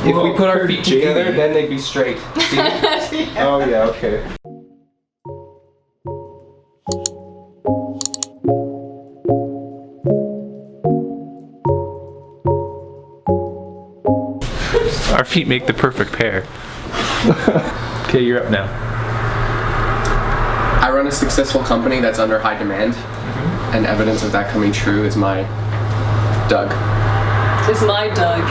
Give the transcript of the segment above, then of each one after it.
If we put our feet together, then they'd be straight. See? Oh yeah, okay. Our feet make the perfect pair. Okay, you're up now. I run a successful company that's under high demand, and evidence of that coming true is my Doug. Is my Doug.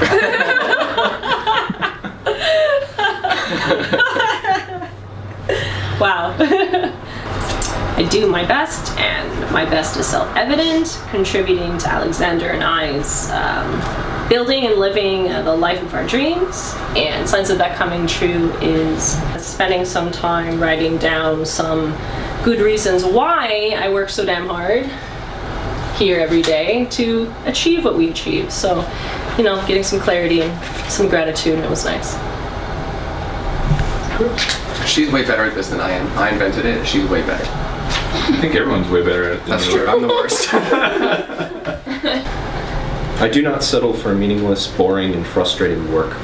Wow. I do my best, and my best is self-evident, contributing to Alexander and I's building and living the life of our dreams. And signs of that coming true is spending some time writing down some good reasons why I work so damn hard here every day to achieve what we achieve. So, you know, getting some clarity and some gratitude, and it was nice. She's way better at this than I am. I invented it. She's way better. I think everyone's way better at it. That's true. I'm the worst. I do not settle for meaningless, boring, and frustrating work.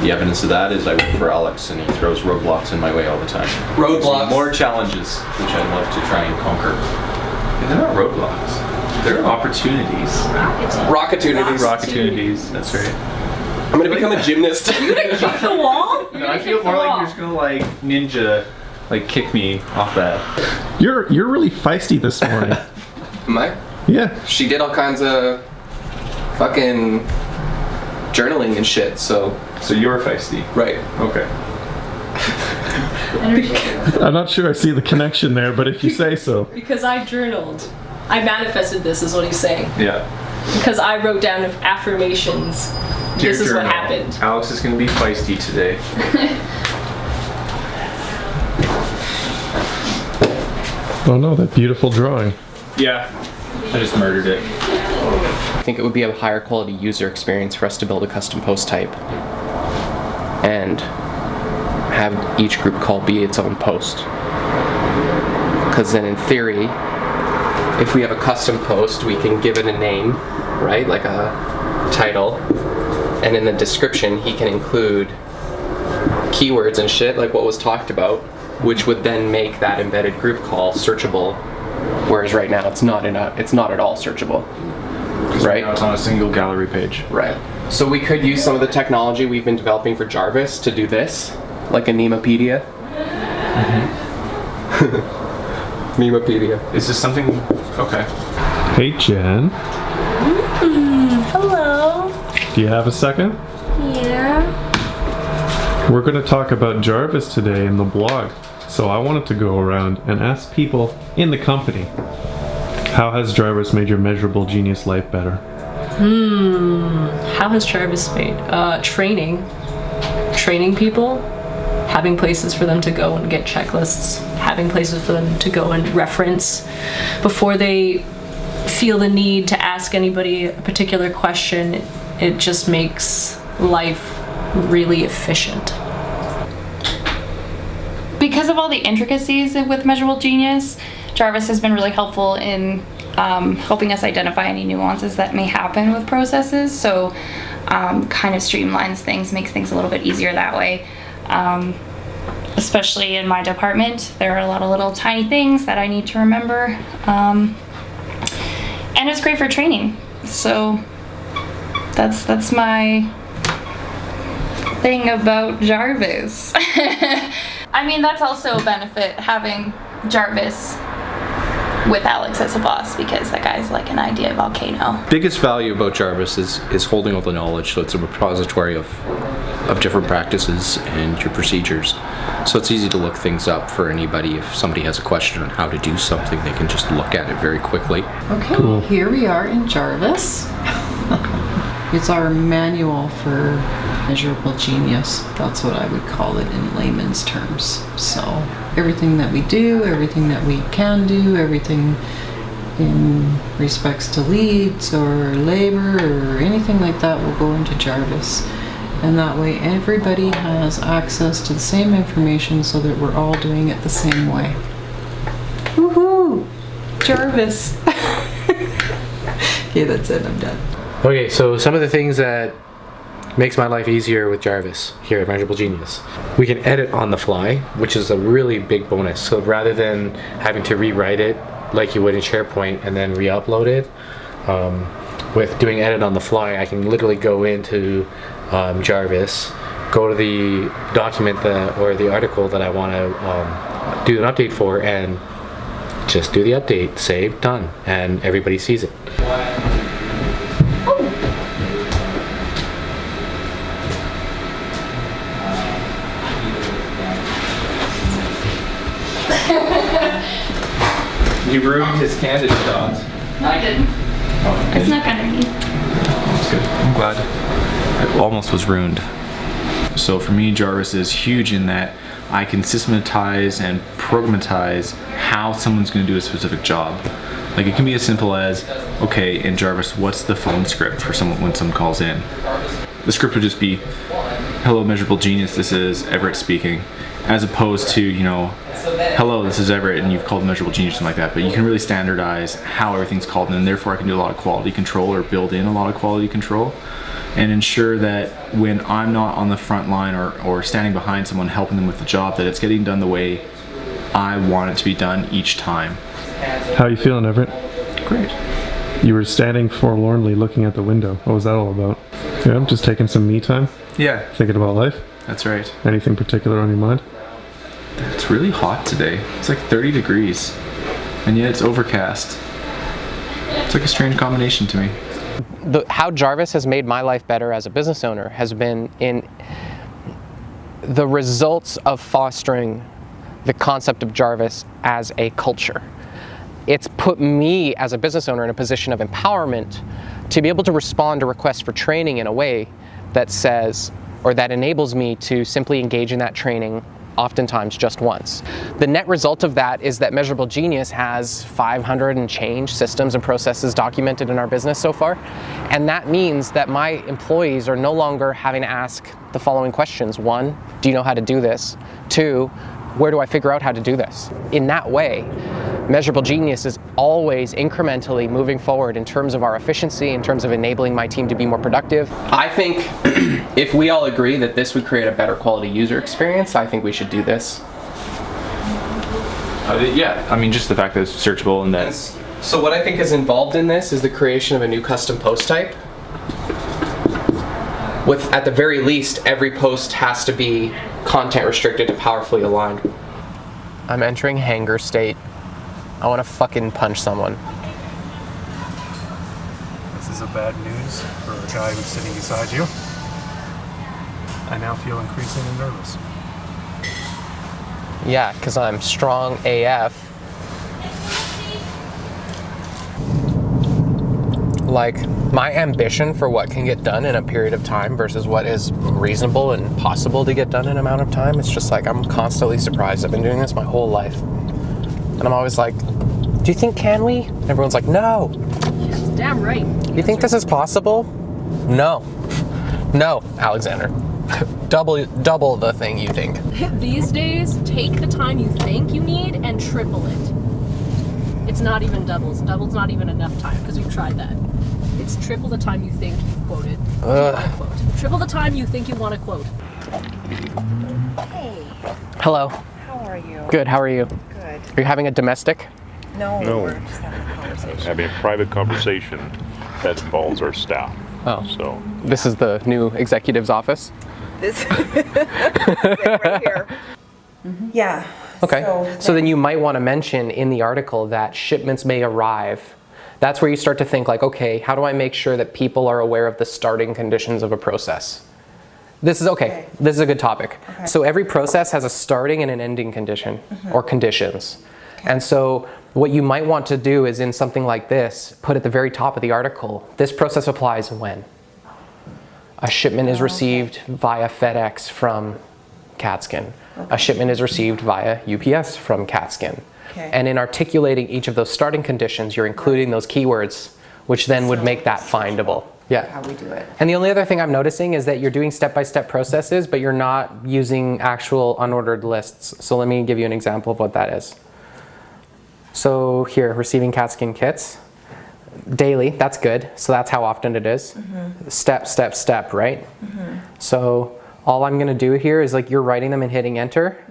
The evidence of that is I work for Alex, and he throws roadblocks in my way all the time. Roadblocks. More challenges, which I love to try and conquer. They're not roadblocks. They're opportunities. Rocketunities. That's right. I'm gonna become a gymnast. You gonna kick the wall? No, I feel more like you're just gonna like ninja, like kick me off that. You're really feisty this morning. Am I? Yeah. She did all kinds of fucking journaling and shit, so. So you're feisty. Right. Okay. I'm not sure I see the connection there, but if you say so. Because I journaled. I manifested this, is what he's saying. Yeah. Because I wrote down affirmations. Dear This is what journal, happened. Alex is gonna be feisty today. Oh no, that beautiful drawing. Yeah. I just murdered it. I think it would be a higher quality user experience for us to build a custom post type and have each group call be its own post. Because then in theory, if we have a custom post, we can give it a name, right? Like a title. And in the description, he can include keywords and shit, like what was talked about, which would then make that embedded group call searchable. Whereas right now, it's not at all searchable. Right? Now it's on a single gallery page. Right. So we could use some of the technology we've been developing for Jarvis to do this, like a Nemopedia. Nemopedia. Is this something? Okay. Hey Jen, Hello. do you have a second? Yeah. We're going to talk about Jarvis today in the blog. So I wanted to go around and ask people in the company, how has Jarvis made your measurable genius life better? How has Jarvis made? Training people, having places for them to go and get checklists, having places for them to go and reference before they feel the need to ask anybody a particular question. It just makes life really efficient. Because of all the intricacies with Measurable Genius, Jarvis has been really helpful in helping us identify any nuances that may happen with processes. So kind of streamlines things, makes things a little bit easier that way. Especially in my department, there are a lot of little tiny things that I need to remember. And it's great for training. So that's my thing about Jarvis. I mean, that's also a benefit, having Jarvis with Alex as a boss, because that guy's like an idea volcano. Biggest value about Jarvis is holding all the knowledge, so it's a repository of different practices and your procedures. So it's easy to look things up for anybody. If somebody has a question on how to do something, they can just look at it very quickly. Okay, Cool. Here we are in Jarvis. It's our manual for measurable genius. That's what I would call it in layman's terms. So everything that we do, everything that we can do, everything in respects to leads or labor or anything like that will go into Jarvis. And that way everybody has access to the same information so that we're all doing it the same way. Woohoo! Jarvis! Okay, that's it, I'm done. Okay, so some of the things that makes my life easier with Jarvis here at Measurable Genius. We can edit on the fly, which is a really big bonus. So rather than having to rewrite it like you would in SharePoint and then re-upload it, with doing edit on the fly, I can literally go into Jarvis, go to the document or the article that I want to do an update for, and just do the update, save, done, and everybody sees it. You ruined his candid shot. No, I didn't. I snuck underneath. That's good. I'm glad. It almost was ruined. So for me, Jarvis is huge in that I can systematize and programatize how someone's going to do a specific job. Like it can be as simple as, okay, in Jarvis, what's the phone script for someone when someone calls in? The script would just be, hello, Measurable Genius, this is Everett speaking, as opposed to, you know, hello, this is Everett, and you've called Measurable Genius, something like that. But you can really standardize how everything's called, and therefore I can do a lot of quality control or build in a lot of quality control and ensure that when I'm not on the front line or standing behind someone helping them with the job, that it's getting done the way I want it to be done each time. How are you feeling, Everett? Great. You were standing forlornly looking at the window. What was that all about? Yeah, I'm just taking some me time, Yeah, thinking about life. that's right. Anything particular on your mind? It's really hot today. It's like 30 degrees, and yet it's overcast. It's like a strange combination to me. How Jarvis has made my life better as a business owner has been in the results of fostering the concept of Jarvis as a culture. It's put me as a business owner in a position of empowerment to be able to respond to requests for training in a way that says, or that enables me to simply engage in that training oftentimes just once. The net result of that is that Measurable Genius has 500 and change systems and processes documented in our business so far. And that means that my employees are no longer having to ask the following questions. 1, do you know how to do this? 2, where do I figure out how to do this? In that way, Measurable Genius is always incrementally moving forward in terms of our efficiency, in terms of enabling my team to be more productive. I think if we all agree that this would create a better quality user experience, I think we should do this. Yeah, I mean, just the fact that it's searchable and that. So what I think is involved in this is the creation of a new custom post type. With, at the very least, every post has to be content restricted to powerfully aligned. I'm entering hanger state. I want to fucking punch someone. This is a bad news for a guy who's sitting beside you. I now feel increasingly nervous. Yeah, because I'm strong AF. Like, my ambition for what can get done in a period of time versus what is reasonable and possible to get done in an amount of time, it's just like I'm constantly surprised. I've been doing this my whole life. And I'm always like, do you think, can we? And everyone's like, no. Yes, damn right. You think this is possible? No. No, Alexander. double the thing you think. These days, take the time you think you need and triple it. It's not even doubles. Double's not even enough time because we've tried that. It's triple the time you think you quoted. Quote. Triple the time you think you want to quote. Hey, Hello. how are you? Good, how are you? Good. Are you having a domestic? No, No. we're just having a conversation. Having a private conversation that involves our staff. Oh. So, This is the new executive's office? This is it right here. Yeah. Okay. So then you might want to mention in the article that shipments may arrive. That's where you start to think like, okay, how do I make sure that people are aware of the starting conditions of a process? This is okay. This is a good topic. Okay. So every process has a starting and an ending condition or conditions. And so what you might want to do is in something like this, put at the very top of the article, this process applies when a shipment is received via FedEx from Catskin. A shipment is received via UPS from Catskin. Okay. And in articulating each of those starting conditions, you're including those keywords, which then would make that findable. Yeah. How we do it. And the only other thing I'm noticing is that you're doing step-by-step processes, but you're not using actual unordered lists. So let me give you an example of what that is. So here, receiving Catskin kits. daily, that's good. So that's how often it is. Step, step, step, right? So all I'm gonna do here is like you're writing them and hitting enter.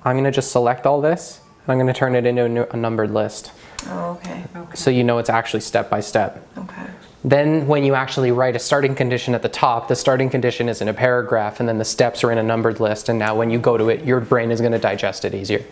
I'm gonna just select all this and I'm gonna turn it into a numbered list. Oh, okay. So you know it's actually step by step. Okay. Then when you actually write a starting condition at the top, the starting condition is in a paragraph and then the steps are in a numbered list, and now when you go to it, your brain is gonna digest it easier.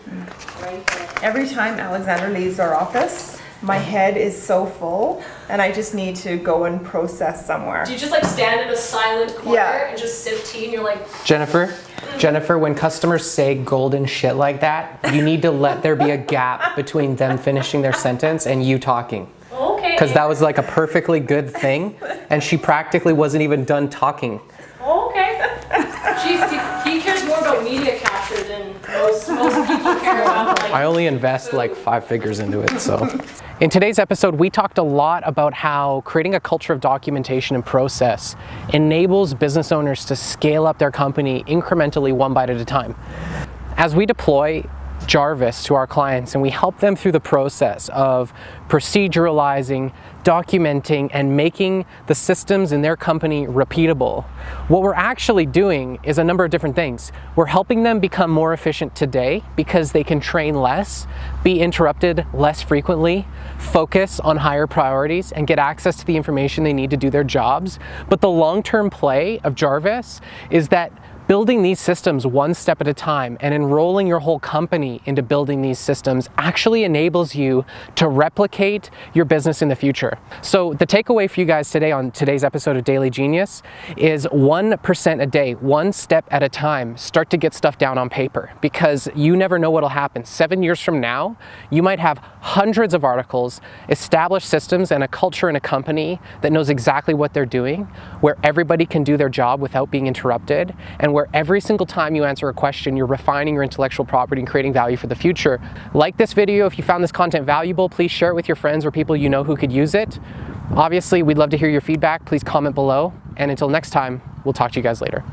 Every time Alexander leaves our office, my head is so full and I just need to go and process somewhere. Do you just like stand in a silent corner Yeah. and just sip tea and you're like, Jennifer, when customers say golden shit like that, you need to let there be a gap between them finishing their sentence and you talking. okay. Because that was like a perfectly good thing, and she practically wasn't even done talking. Okay. Jeez, he cares more about media capture than most people care about. Like, I only invest like 5 figures into it, so. In today's episode, we talked a lot about how creating a culture of documentation and process enables business owners to scale up their company incrementally 1 bite at a time. As we deploy Jarvis to our clients and we help them through the process of proceduralizing, documenting, and making the systems in their company repeatable, what we're actually doing is a number of different things. We're helping them become more efficient today because they can train less, be interrupted less frequently, focus on higher priorities, and get access to the information they need to do their jobs. But the long-term play of Jarvis is that building these systems 1 step at a time and enrolling your whole company into building these systems actually enables you to replicate your business in the future. So the takeaway for you guys today on today's episode of Daily Genius is 1% a day, 1 step at a time. Start to get stuff down on paper, because you never know what'll happen. 7 years from now, you might have hundreds of articles, established systems, and a culture in a company that knows exactly what they're doing, where everybody can do their job without being interrupted, and where every single time you answer a question, you're refining your intellectual property and creating value for the future. Like this video if you found this content valuable. Please share it with your friends or people you know who could use it. Obviously, we'd love to hear your feedback. Please comment below. And until next time, we'll talk to you guys later.